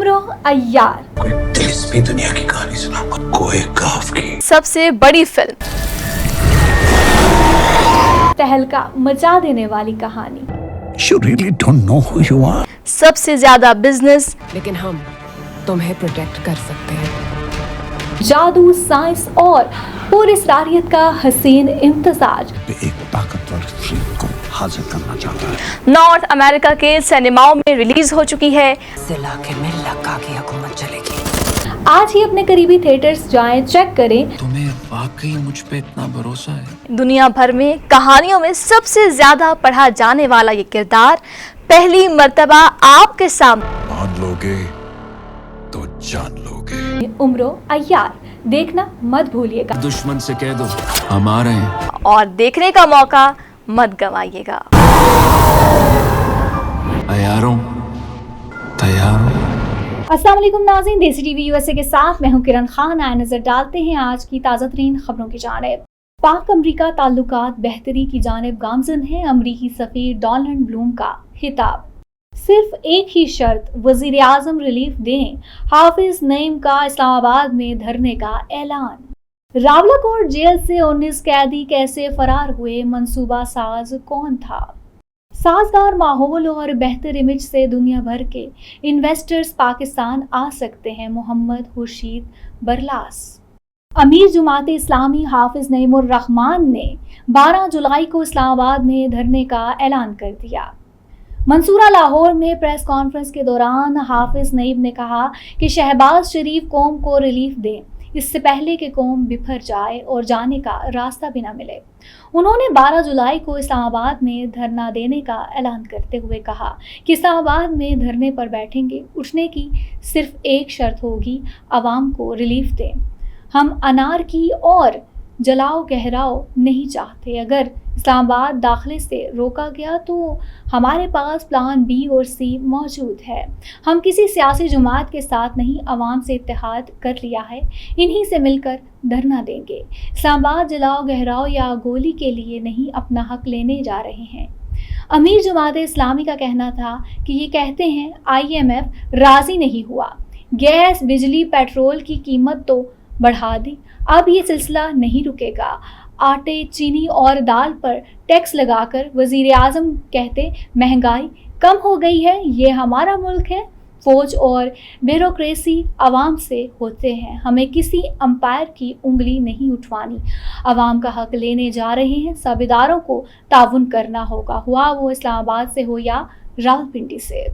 उम्रो अय्यार, कोई दिलचस्पी दुनिया की कहानी सुनाऊंगा, कोई गाफ की। सबसे बड़ी फिल्म, तहलका मचा देने वाली कहानी, You really don't know who you are. सबसे ज्यादा बिजनेस, लेकिन हम तुम्हें प्रोटेक्ट कर सकते हैं। जादू, साइंस और पुरस्कारियत का हसीन इम्तजाज। एक ताकतवर फ्रेम को हासिल करना चाहता है। नॉर्थ अमेरिका के सिनेमाओं में रिलीज हो चुकी है। इस इलाके में लक्का की हुकूमत चलेगी। आज ही अपने करीबी थिएटर्स जाएं, चेक करें। तुम्हें वाकई मुझ पे इतना भरोसा है? दुनिया भर में कहानियों में सबसे ज्यादा पढ़ा जाने वाला ये किरदार पहली मर्तबा आपके सामने। मान लोगे तो जान लोगे। उम्रो अय्यार देखना मत भूलिएगा। दुश्मन से कह दो हम आ रहे हैं। और देखने का मौका मत गंवाइएगा। तैयारों तैयार। अस्सलाम वालेकुम नाज़रीन, देसी टीवी यूएसए के साथ मैं हूं किरण खान। आए नजर डालते हैं आज की ताज़ा तरीन खबरों की जानिब। पाक अमरीका ताल्लुकात बेहतरी की जानिब गामजन है। अमरीकी सफ़ीर डोनाल्ड ब्लूम का खिताब। सिर्फ एक ही शर्त, वज़ीर आज़म रिलीफ दें। हाफिज नईम का इस्लामाबाद में धरने का ऐलान। रावलाकोट जेल से 19 कैदी कैसे फरार हुए, मंसूबा साज कौन था? साजगार माहौल और बेहतर इमेज से दुनिया भर के इन्वेस्टर्स पाकिस्तान आ सकते हैं। मोहम्मद खुर्शीद बरलास। अमीर जुमात इस्लामी हाफिज नईमुर रहमान ने 12 जुलाई को इस्लामाबाद में धरने का ऐलान कर दिया। मंसूरा लाहौर में प्रेस कॉन्फ्रेंस के दौरान हाफिज नईम ने कहा कि शहबाज शरीफ कौम को रिलीफ दें, इससे पहले कि कौम बिखर जाए और जाने का रास्ता भी ना मिले। उन्होंने 12 जुलाई को इस्लामाबाद में धरना देने का ऐलान करते हुए कहा कि इस्लामाबाद में धरने पर बैठेंगे, उठने की सिर्फ एक शर्त होगी, आवाम को रिलीफ दें। हम अनारकी और जलाओ गहराओ नहीं चाहते। अगर इस्लामाबाद दाखिले से रोका गया तो हमारे पास प्लान बी और सी मौजूद है। हम किसी सियासी जमात के साथ नहीं, अवाम से इत्तेहाद कर लिया है, इन्हीं से मिलकर धरना देंगे। इस्लामाबाद जलाओ गहराओ या गोली के लिए नहीं, अपना हक लेने जा रहे हैं। अमीर जमात इस्लामी का कहना था कि ये कहते हैं IMF राज़ी नहीं हुआ, गैस बिजली पेट्रोल की कीमत तो बढ़ा दी, अब ये सिलसिला नहीं रुकेगा। आटे, चीनी और दाल पर टैक्स लगाकर वज़ीर आज़म कहते महंगाई कम हो गई है, ये हमारा मुल्क है। फौज और ब्यूरोक्रेसी आवाम से होते हैं, हमें किसी अंपायर की उंगली नहीं उठवानी। आवाम का हक लेने जा रहे हैं, सब इदारों को ताउन करना होगा, हुआ वो इस्लामाबाद से हो या रावलपिंडी से।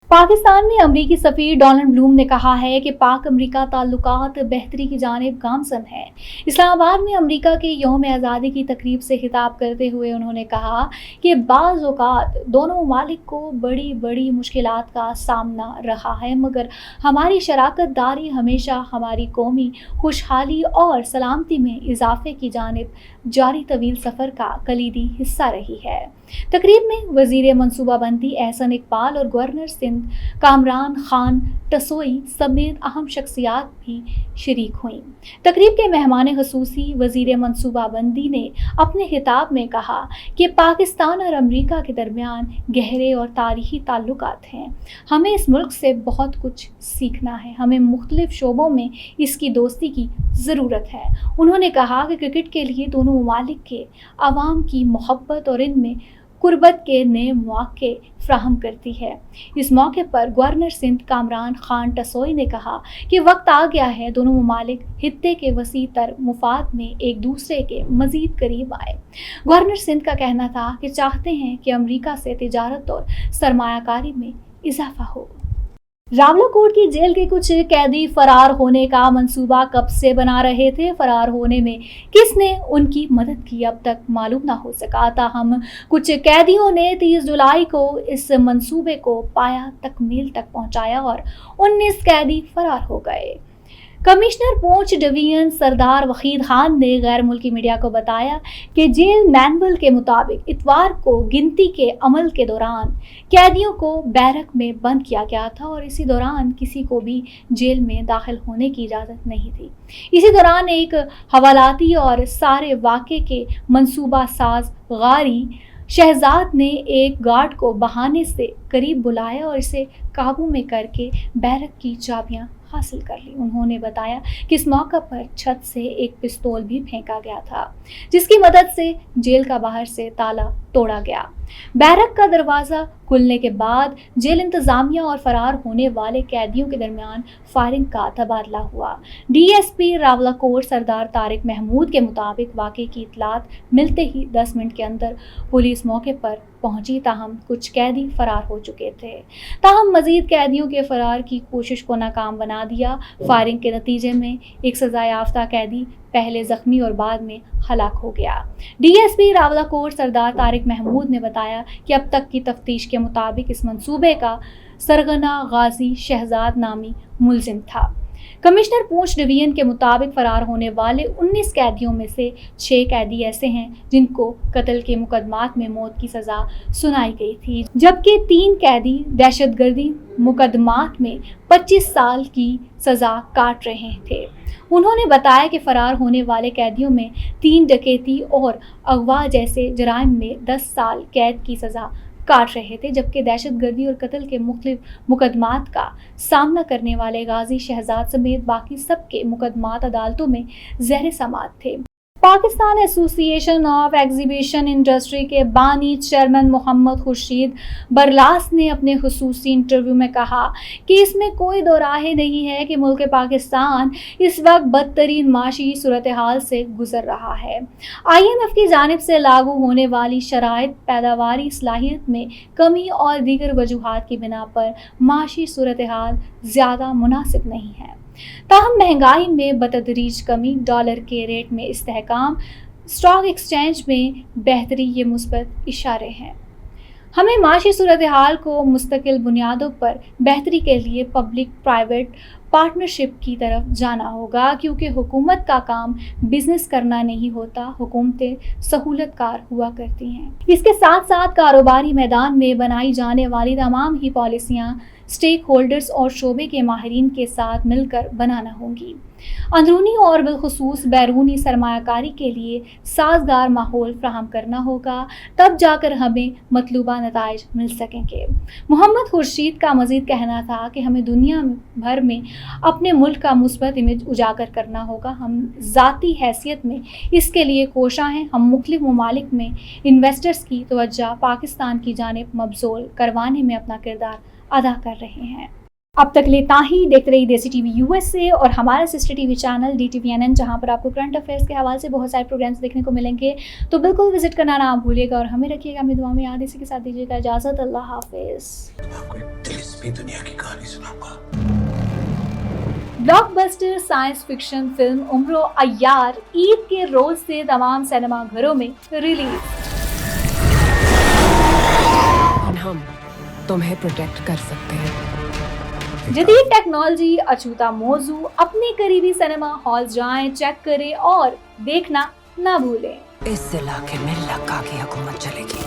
पाकिस्तान में अमरीकी सफ़ीर डोनाल्ड ब्लूम ने कहा है कि पाक अमरीका ताल्लुकात बेहतरी की जानिब गामजन है। इस्लामाबाद में अमरीका के यौम आज़ादी की तकरीब से खिताब करते हुए उन्होंने कहा कि बाज़ औक़ात दोनों ममालिक को बड़ी बड़ी मुश्किलात का सामना रहा है, मगर हमारी शराकत दारी हमेशा हमारी कौमी खुशहाली और सलामती में इजाफे की जानिब जारी तवील सफ़र का कलीदी हिस्सा रही है। तकरीब में वज़ीर मनसूबाबंदी एहसन इकबाल और गवर्नर सिंध कामरान खान टसोई समेत अहम शख्सियात भी शरीक हुईं। तकरीब के मेहमान खसूसी वज़ीर मनसूबाबंदी ने अपने खिताब में कहा कि पाकिस्तान और अमरीका के दरमियान गहरे और तारीख़ी ताल्लुकात हैं। हमें इस मुल्क से बहुत कुछ सीखना है, हमें मुख्तलिफ शोबों में इसकी दोस्ती की ज़रूरत है। उन्होंने कहा कि क्रिकेट के लिए दोनों ममालिक के अवाम की मोहब्बत और इनमें कुर्बत के नए मौके फ्राहम करती है। इस मौके पर गवर्नर सिंध कामरान खान टसोई ने कहा कि वक्त आ गया है दोनों ममालिक हित्ते के वसी तर मुफाद में एक दूसरे के मज़ीद करीब आए। गवर्नर सिंध का कहना था कि चाहते हैं कि अमरीका से तिजारत और सरमायाकारी में इजाफा हो। रावलाकोट की जेल के कुछ कैदी फरार होने का मंसूबा कब से बना रहे थे। फरार होने में किसने उनकी मदद की, अब तक मालूम ना हो सका। ताहम कुछ कैदियों ने 30 जुलाई को इस मंसूबे को पाया तकमील तक पहुंचाया और 19 कैदी फरार हो गए। कमिश्नर पूंछ डिवीजन सरदार वहीद खान ने गैर मुल्की मीडिया को बताया कि जेल मैनुअल के मुताबिक इतवार को गिनती के अमल के दौरान कैदियों को बैरक में बंद किया गया था और इसी दौरान किसी को भी जेल में दाखिल होने की इजाज़त नहीं थी। इसी दौरान एक हवालाती और सारे वाक़े के मंसूबा साज गारी शहजाद ने एक गार्ड को बहाने से करीब बुलाया और इसे काबू में करके बैरक की चाबियां हासिल कर ली। उन्होंने बताया कि इस मौका पर छत से एक पिस्तौल भी फेंका गया था, जिसकी मदद से जेल का बाहर से ताला तोड़ा गया। बैरक का दरवाज़ा खुलने के बाद जेल इंतजामिया और फरार होने वाले कैदियों के दरमियान फायरिंग का तबादला हुआ। डीएसपी रावलाकोट सरदार तारिक महमूद के मुताबिक वाक़े की इतलात मिलते ही 10 मिनट के अंदर पुलिस मौके पर पहुंची, ताहम कुछ कैदी फरार हो चुके थे। ताहम मजीद कैदियों के फरार की कोशिश को नाकाम बना दिया। फायरिंग के नतीजे में एक सज़ा याफ्ता कैदी पहले जख्मी और बाद में हलाक हो गया। डीएसपी रावलाकोट सरदार तारिक महमूद ने बताया कि अब तक की तफ्तीश के मुताबिक इस मंसूबे का सरगना गाजी शहजाद नामी मुलजिम था। कमिश्नर पूंछ डिवीजन के मुताबिक फरार होने वाले 19 कैदियों में से 6 कैदी ऐसे हैं जिनको कत्ल के मुकदमात में मौत की सज़ा सुनाई गई थी, जबकि 3 कैदी दहशतगर्दी मुकदमात में 25 साल की सज़ा काट रहे थे। उन्होंने बताया कि फरार होने वाले कैदियों में 3 डकैती और अगवा जैसे जराइम में 10 साल कैद की सज़ा काट रहे थे, जबकि दहशतगर्दी और कत्ल के मुख्तलिफ मुकदमात का सामना करने वाले गाजी शहजाद समेत बाकी सबके मुकदमात अदालतों में ज़ेर समाअत थे। Pakistan association of exhibition industry के बानी चेयरमैन मोहम्मद खुर्शीद बरलास ने अपने खुसूसी इंटरव्यू में कहा कि इसमें कोई दो राय नहीं है कि मुल्क पाकिस्तान इस वक्त बदतरीन माशी सूरत हाल से गुजर रहा है। IMF की जानिब से लागू होने वाली शराइत पैदावारी सलाहियत में कमी और दीगर वजूहात की बिना पर माशी सूरत हाल ज़्यादा मुनासिब नहीं है। ताहम महंगाई में बतदरीज कमी, डॉलर के रेट में इस्तेहकाम, स्टॉक एक्सचेंज में बेहतरी ये मुस्बत इशारे हैं। हमें माशी सूरत हाल को मुस्तकिल बुनियादों पर बेहतरी के लिए पब्लिक प्राइवेट पार्टनरशिप की तरफ जाना होगा, क्योंकि हुकूमत का काम बिजनेस करना नहीं होता, हुकूमतें सहूलतकार हुआ करती हैं। इसके साथ साथ कारोबारी मैदान में बनाई जाने वाली तमाम ही पॉलिसियाँ स्टेक होल्डर्स और शोबे के माहिरीन के साथ मिलकर बनाना होंगी। अंदरूनी और बिलखुसूस बैरूनी सरमायाकारी के लिए साजगार माहौल फ्राहम करना होगा, तब जाकर हमें मतलूबा नताइज मिल सकेंगे। मोहम्मद खुर्शीद का मज़ीद कहना था कि हमें दुनिया भर में अपने मुल्क का मुस्बत इमेज उजागर करना होगा। हम ज़ाती हैसियत में इसके लिए कोशां हैं। हम मुख्तलिफ ममालिक में इन्वेस्टर्स की तवज्जो पाकिस्तान की जानिब मबज़ूल करवाने में अपना किरदार अदा कर रहे हैं। अब तक लेता ही देखते रहिए देसी टीवी USA और हमारा सिस्टर टीवी चैनल DTVNN, जहां पर आपको करंट अफेयर्स के हवाले से बहुत सारे प्रोग्राम्स देखने को मिलेंगे। तो बिल्कुल विजिट करना ना भूलिएगा और हमें रखिएगा अपनी दुआ में याद। इसी के साथ दीजिएगा इजाज़त। अल्लाह हाफिज़। आपको एक दिलचस्पी दुनिया की कहानी सुनाऊंगा। Blockbuster science fiction film Umro Ayyar Eid के रोज से तमाम सिनेमा घरों में रिलीज। हम तुम्हें प्रोटेक्ट कर सकते हैं। जदीद टेक्नोलॉजी, अछूता मौजू, अपने करीबी सिनेमा हॉल जाएं, चेक करें और देखना ना भूलें। इस इलाके में लक्का की हुकूमत चलेगी।